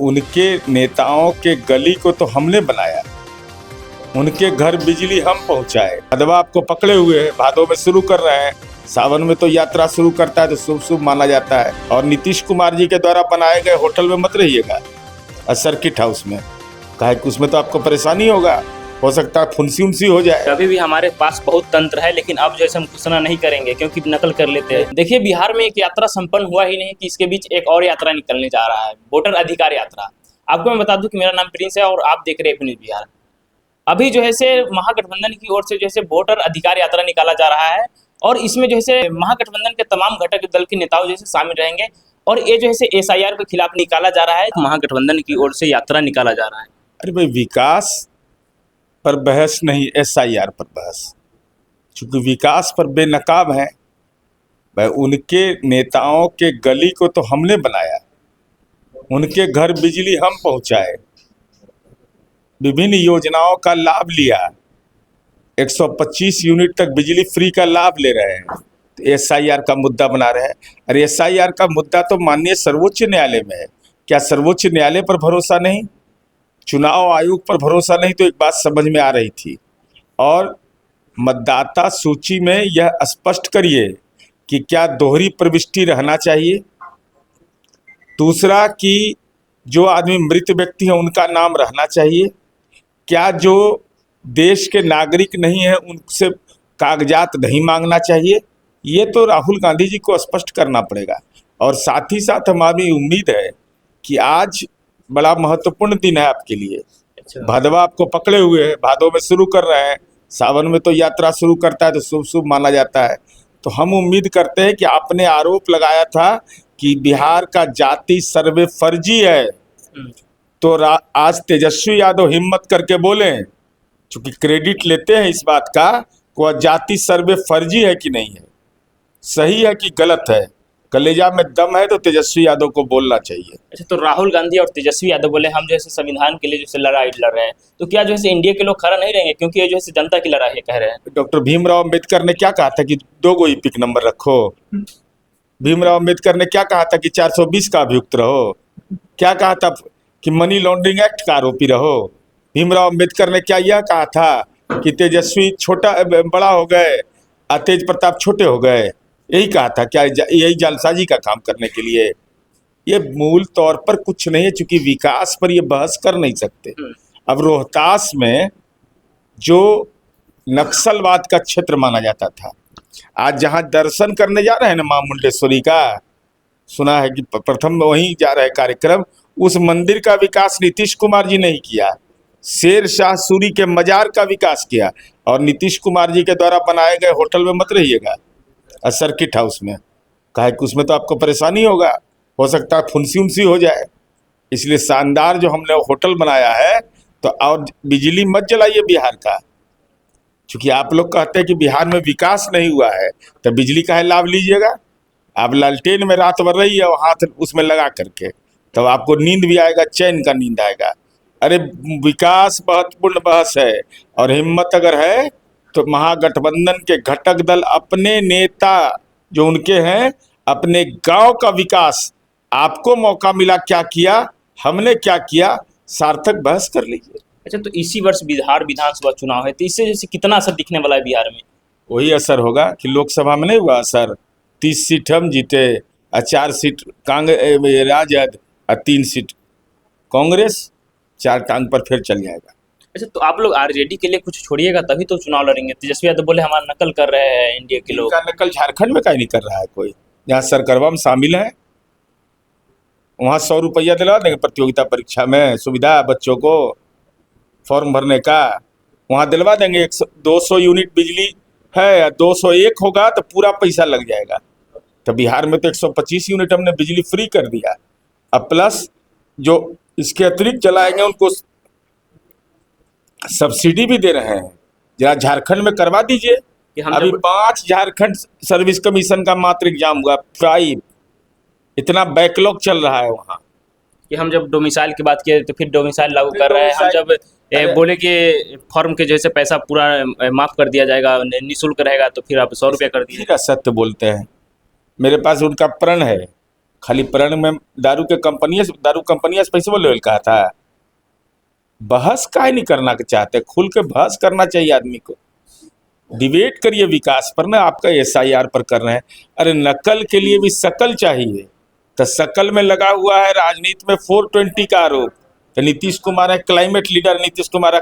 उनके नेताओं के गली को तो हमने बनाया, उनके घर बिजली हम पहुंचाए। भादवा आपको पकड़े हुए हैं, भादों में शुरू कर रहे हैं, सावन में तो यात्रा शुरू करता है तो शुभ शुभ माना जाता है। और नीतीश कुमार जी के द्वारा बनाए गए होटल में मत रहिएगा, सर्किट हाउस में, कहे कि उसमें तो आपको परेशानी होगा, हो सकता है फुंसी उनसी हो जाए। अभी भी हमारे पास बहुत तंत्र है, लेकिन अब जैसे हम घोषणा नहीं करेंगे क्योंकि नकल कर लेते हैं। देखिए, बिहार में एक यात्रा संपन्न हुआ ही नहीं कि इसके बीच एक और यात्रा निकलने जा रहा है, वोटर अधिकार यात्रा। आपको मैं बता दूं कि मेरा नाम प्रिंस है और आप देख रहे हैं न्यूज़ बिहार। अभी जो है से महागठबंधन की ओर से जैसे वोटर अधिकार यात्रा निकाला जा रहा है और इसमें जो है महागठबंधन के तमाम घटक दल के नेताओं जैसे शामिल रहेंगे और ये जो है SIR के खिलाफ निकाला जा रहा है। महागठबंधन की ओर से यात्रा निकाला जा रहा है। अरे भाई, विकास पर बहस नहीं, SIR पर बहस, चूंकि विकास पर बेनकाब है। भाई, उनके नेताओं के गली को तो हमने बनाया, उनके घर बिजली हम पहुंचाए, विभिन्न योजनाओं का लाभ लिया, 125 यूनिट तक बिजली फ्री का लाभ ले रहे हैं, तो SIR का मुद्दा बना रहे हैं। अरे SIR का मुद्दा तो माननीय सर्वोच्च न्यायालय में है, क्या सर्वोच्च न्यायालय पर भरोसा नहीं, चुनाव आयोग पर भरोसा नहीं? तो एक बात समझ में आ रही थी। और मतदाता सूची में यह स्पष्ट करिए कि क्या दोहरी प्रविष्टि रहना चाहिए। दूसरा कि जो आदमी मृत व्यक्ति है उनका नाम रहना चाहिए। क्या जो देश के नागरिक नहीं है उनसे कागजात नहीं मांगना चाहिए। ये तो राहुल गांधी जी को स्पष्ट करना पड़ेगा। और साथ ही साथ हमारी उम्मीद है कि आज बड़ा महत्वपूर्ण दिन है आपके लिए। भादवा आपको पकड़े हुए हैं, भादों में शुरू कर रहे हैं, सावन में तो यात्रा शुरू करता है तो शुभ शुभ माना जाता है। तो हम उम्मीद करते हैं कि आपने आरोप लगाया था कि बिहार का जाति सर्वे फर्जी है, तो आज तेजस्वी यादव हिम्मत करके बोले, चूंकि क्रेडिट लेते हैं इस बात का, वह जाति सर्वे फर्जी है कि नहीं है, सही है कि गलत है। कलेजा में दम है तो तेजस्वी यादव को बोलना चाहिए। अच्छा, तो राहुल गांधी और तेजस्वी यादव बोले हम जैसे संविधान के लिए जैसे लड़ाई लड़ रहे हैं, तो क्या जो है इंडिया के लोग खड़ा नहीं रहेंगे? क्योंकि ये जो है जनता की लड़ाई है कह रहे हैं। डॉक्टर भीमराव अम्बेडकर ने क्या कहा था कि 2 इपिक नंबर रखो। भीमराव अम्बेडकर ने क्या कहा था कि 420 का अभियुक्त रहो। क्या कहा था कि मनी लॉन्ड्रिंग एक्ट का आरोपी रहो। भीमराव अम्बेडकर ने क्या यह कहा था कि तेजस्वी बड़ा हो गए और तेज प्रताप छोटे हो गए? यही कहा था क्या? यही जालसाजी का काम करने के लिए? ये मूल तौर पर कुछ नहीं है, चूंकि विकास पर ये बहस कर नहीं सकते। अब रोहतास में जो नक्सलवाद का क्षेत्र माना जाता था, आज जहां दर्शन करने जा रहे हैं ना मां मुंडेश्वरी का, सुना है कि प्रथम वहीं जा रहे कार्यक्रम, उस मंदिर का विकास नीतीश कुमार जी नहीं किया, शेर शाह सूरी के मजार का विकास किया। और नीतीश कुमार जी के द्वारा बनाए गए होटल में मत रहिएगा, सर्किट हाउस में, कहे कि उसमें तो आपको परेशानी होगा, हो सकता है फुंसी उनसी हो जाए। इसलिए शानदार जो हमने होटल बनाया है, तो और बिजली मत जलाइए बिहार का, क्योंकि आप लोग कहते हैं कि बिहार में विकास नहीं हुआ है, तो बिजली का है लाभ लीजिएगा। आप लालटेन में रात भर रहिए और हाथ उसमें लगा करके, तब आपको नींद भी आएगा, चैन का नींद आएगा। अरे विकास महत्वपूर्ण बहस है, और हिम्मत अगर है तो महागठबंधन के घटक दल अपने नेता जो उनके हैं, अपने गांव का विकास, आपको मौका मिला क्या किया, हमने क्या किया, सार्थक बहस कर लीजिए। अच्छा, तो इसी वर्ष बिहार विधानसभा चुनाव है, तो इससे जैसे कितना असर दिखने वाला है बिहार में? वही असर होगा कि लोकसभा में नहीं हुआ असर, 30 सीट हम जीते और 4 सीट राजद और 3 सीट कांग्रेस, 4 टांग पर फिर चल जाएगा। अच्छा, तो आप लोग RJD के लिए कुछ छोड़िएगा तभी तो चुनाव लड़ेंगे। तेजस्वी यादव बोले हमारा नकल कर रहे हैं इंडिया के लोग। नकल झारखंड में कहीं नहीं कर रहा है कोई। जहाँ सरकरवा में शामिल है वहाँ 100 रुपया दिला देंगे प्रतियोगिता परीक्षा में सुविधा बच्चों को, फॉर्म भरने का, वहाँ दिलवा देंगे। 200 यूनिट बिजली है, 201 होगा तो पूरा पैसा लग जाएगा। तो बिहार में तो 125 यूनिट हमने बिजली फ्री कर दिया। अब प्लस जो इसके अतिरिक्त चलाएंगे उनको सब्सिडी भी दे रहे हैं। जरा झारखंड में करवा दीजिए। अभी 5 झारखंड सर्विस कमीशन का मात्र एग्जाम हुआ, 5, इतना बैकलॉग चल रहा है वहाँ। कि हम जब डोमिसाइल की बात किए तो फिर डोमिसाइल लागू कर रहे हैं। हम जब बोले कि फॉर्म के जैसे पैसा पूरा माफ कर दिया जाएगा, निःशुल्क रहेगा, तो फिर आप 100 रुपया कर दीजिए। सत्य बोलते हैं, मेरे पास उनका प्रण है खाली प्रण में दारू कंपनियां से पैसे बोले कहा था। बहस काहे नहीं करना चाहते, खुल के बहस करना चाहिए आदमी को। डिबेट करिए विकास पर ना, आपका SIR पर कर रहे हैं। अरे नकल के लिए भी शकल चाहिए, तो शकल में लगा हुआ है राजनीति में 420 का आरोप। तो नीतीश कुमार है क्लाइमेट लीडर, नीतीश कुमार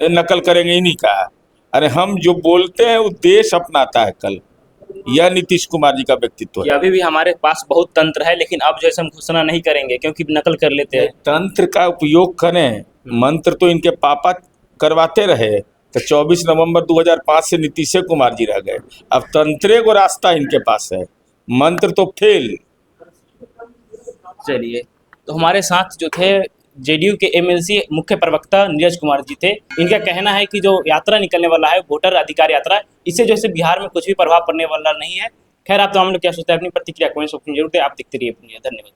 नकल करेंगे ही नहीं कहा। अरे हम जो बोलते हैं वो देश अपनाता है कल, यह नीतीश कुमार जी का व्यक्तित्व कि है। अभी भी हमारे पास बहुत तंत्र है, लेकिन अब जैसे हम घोषणा नहीं करेंगे क्योंकि नकल कर लेते हैं। तंत्र का उपयोग करें, मंत्र तो इनके पापा करवाते रहे। तो 24 नवंबर 2005 से नीतीश कुमार जी रह गए। अब तंत्रे को रास्ता इनके पास है, मंत्र तो फेल। चलिए, तो हमारे साथ जो थे जेडीयू के MLC मुख्य प्रवक्ता नीरज कुमार जी थे। इनका कहना है कि जो यात्रा निकलने वाला है वोटर अधिकार यात्रा, इससे जैसे बिहार में कुछ भी प्रभाव पड़ने वाला नहीं है। खैर, आप तो हम लोग क्या सोचते हैं, अपनी प्रतिक्रिया कमेंट सेक्शन में जरूर दें। आप देखते रहिए। धन्यवाद।